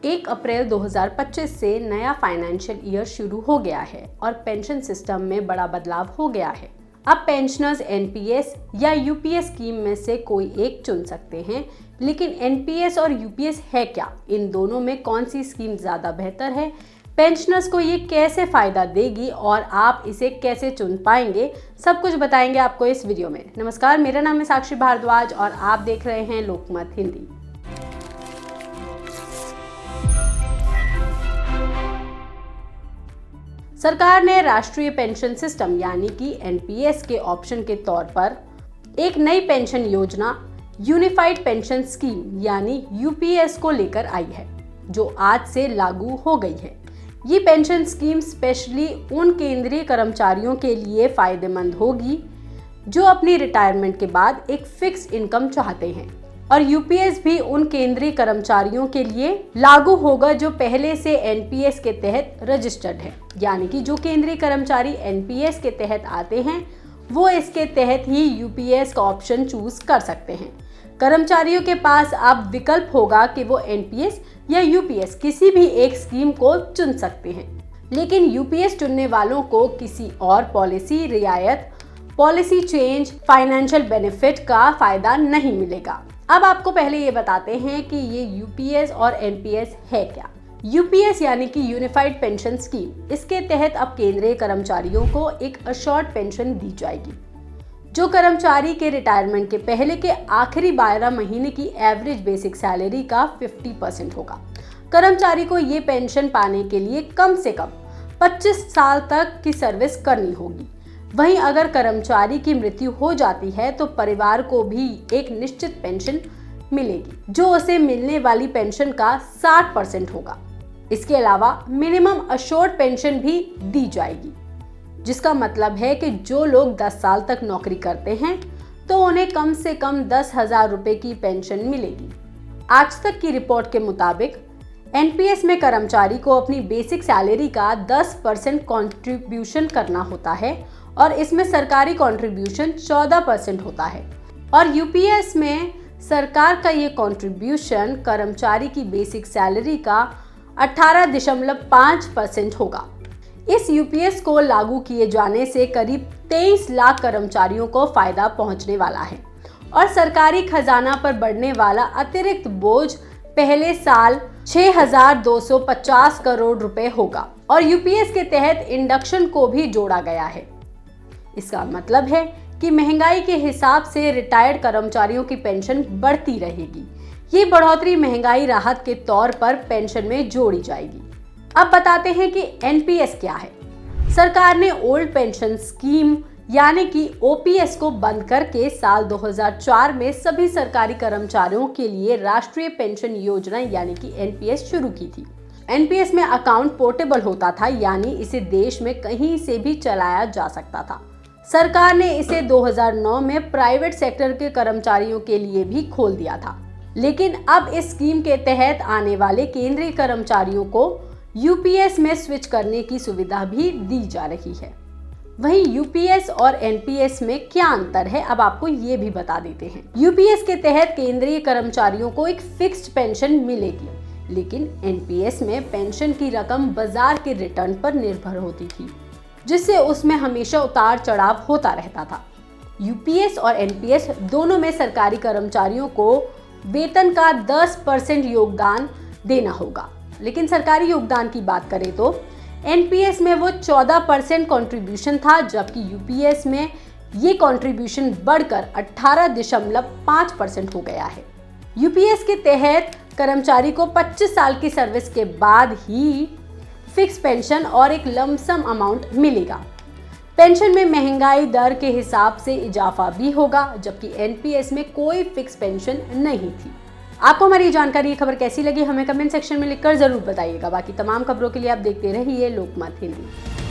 1 अप्रैल 2025 से नया financial year शुरू हो गया है और पेंशन सिस्टम में बड़ा बदलाव हो गया है। अब पेंशनर्स एनपीएस या यूपीएस स्कीम में से कोई एक चुन सकते हैं, लेकिन एनपीएस और यूपीएस है क्या? इन दोनों में कौन सी स्कीम ज़्यादा बेहतर है? पेंशनर्स को ये कैसे फ़ायदा देगी और आप इसे कैसे चुन पाएंगे, सब कुछ बताएंगे आपको इस वीडियो में। नमस्कार, मेरा नाम है साक्षी भारद्वाज और आप देख रहे हैं लोकमत हिंदी। सरकार ने राष्ट्रीय पेंशन सिस्टम यानी कि एनपीएस के ऑप्शन के तौर पर एक नई पेंशन योजना यूनिफाइड पेंशन स्कीम यानी यूपीएस को लेकर आई है, जो आज से लागू हो गई है। ये पेंशन स्कीम स्पेशली उन केंद्रीय कर्मचारियों के लिए फायदेमंद होगी जो अपनी रिटायरमेंट के बाद एक फिक्स इनकम चाहते हैं, और यूपीएस भी उन केंद्रीय कर्मचारियों के लिए लागू होगा जो पहले से एनपीएस के तहत रजिस्टर्ड है। यानी कि जो केंद्रीय कर्मचारी एनपीएस के तहत आते हैं वो इसके तहत ही यूपीएस का ऑप्शन चूज कर सकते हैं। कर्मचारियों के पास अब विकल्प होगा कि वो एनपीएस या यूपीएस किसी भी एक स्कीम को चुन सकते हैं, लेकिन यूपीएस चुनने वालों को किसी और पॉलिसी रियायत, पॉलिसी चेंज, फाइनेंशियल बेनिफिट का फायदा नहीं मिलेगा। अब आपको पहले ये बताते हैं कि ये यूपीएस और एनपीएस है क्या। यूपीएस यानी कि यूनिफाइड पेंशन स्कीम, इसके तहत अब केंद्रीय कर्मचारियों को एक अशोर्ड पेंशन दी जाएगी, जो कर्मचारी के रिटायरमेंट के पहले के आखिरी 12 महीने की एवरेज बेसिक सैलरी का 50% होगा। कर्मचारी को ये पेंशन पाने के लिए कम से कम 25 साल तक की सर्विस करनी होगी। वहीं अगर कर्मचारी की मृत्यु हो जाती है तो परिवार को भी एक निश्चित पेंशन मिलेगी, जो उसे मिलने वाली पेंशन का 60% होगा। इसके अलावा मिनिमम अशोर्ड पेंशन भी दी जाएगी, जिसका मतलब है कि जो लोग 10 साल तक नौकरी करते हैं तो उन्हें कम से कम 10,000 रुपए की पेंशन मिलेगी। आज तक की रिपोर्ट के मुताबिक एनपीएस में कर्मचारी को अपनी बेसिक सैलरी का 10% कंट्रीब्यूशन करना होता है और इसमें सरकारी कंट्रीब्यूशन 14% होता है, और यूपीएस में सरकार का ये कंट्रीब्यूशन कर्मचारी की बेसिक सैलरी का 18.5% होगा। इस यूपीएस को लागू किए जाने से करीब 23 लाख कर्मचारियों को फायदा पहुंचने वाला है और सरकारी खजाना पर बढ़ने वाला अतिरिक्त बोझ पहले साल 6,250 करोड़ रुपए होगा, और यूपीएस के तहत इंडक्शन को भी जोड़ा गया है। इसका मतलब है कि महंगाई के हिसाब से रिटायर्ड कर्मचारियों की पेंशन बढ़ती रहेगी। ये बढ़ोतरी महंगाई राहत के तौर पर पेंशन में जोड़ी जाएगी। अब बताते हैं कि एनपीएस क्या है। सरकार ने ओल्ड पेंशन स्कीम यानी कि ओपीएस को बंद करके साल 2004 में सभी सरकारी कर्मचारियों के लिए राष्ट्रीय पेंशन योजना यानी कि एनपीएस शुरू की थी। एनपीएस में अकाउंट पोर्टेबल होता था, यानी इसे देश में कहीं से भी चलाया जा सकता था। सरकार ने इसे 2009 में प्राइवेट सेक्टर के कर्मचारियों के लिए भी खोल दिया था, लेकिन अब इस स्कीम के तहत आने वाले केंद्रीय कर्मचारियों को यूपीएस में स्विच करने की सुविधा भी दी जा रही है। वहीं यूपीएस और एनपीएस में क्या अंतर है, अब आपको ये भी बता देते हैं। यूपीएस के तहत केंद्रीय कर्मचारियों को एक फिक्स्ड पेंशन मिलेगी, लेकिन एनपीएस में पेंशन की रकम बाजार के रिटर्न पर निर्भर होती थी, जिससे उसमें हमेशा उतार चढ़ाव होता रहता था। यूपीएस और एनपीएस दोनों में सरकारी कर्मचारियों को वेतन का 10% योगदान देना होगा, लेकिन सरकारी योगदान की बात करें तो एनपीएस में वो 14% कंट्रीब्यूशन था, जबकि यूपीएस में ये कंट्रीब्यूशन बढ़कर 18.5% हो गया है। यूपीएस के तहत कर्मचारी को 25 साल की सर्विस के बाद ही फिक्स पेंशन और एक लमसम अमाउंट मिलेगा। पेंशन में महंगाई दर के हिसाब से इजाफा भी होगा, जबकि एनपीएस में कोई फिक्स पेंशन नहीं थी। आपको हमारी जानकारी, ये खबर कैसी लगी, हमें कमेंट सेक्शन में लिखकर जरूर बताइएगा। बाकी तमाम खबरों के लिए आप देखते रहिए लोकमत हिंदी।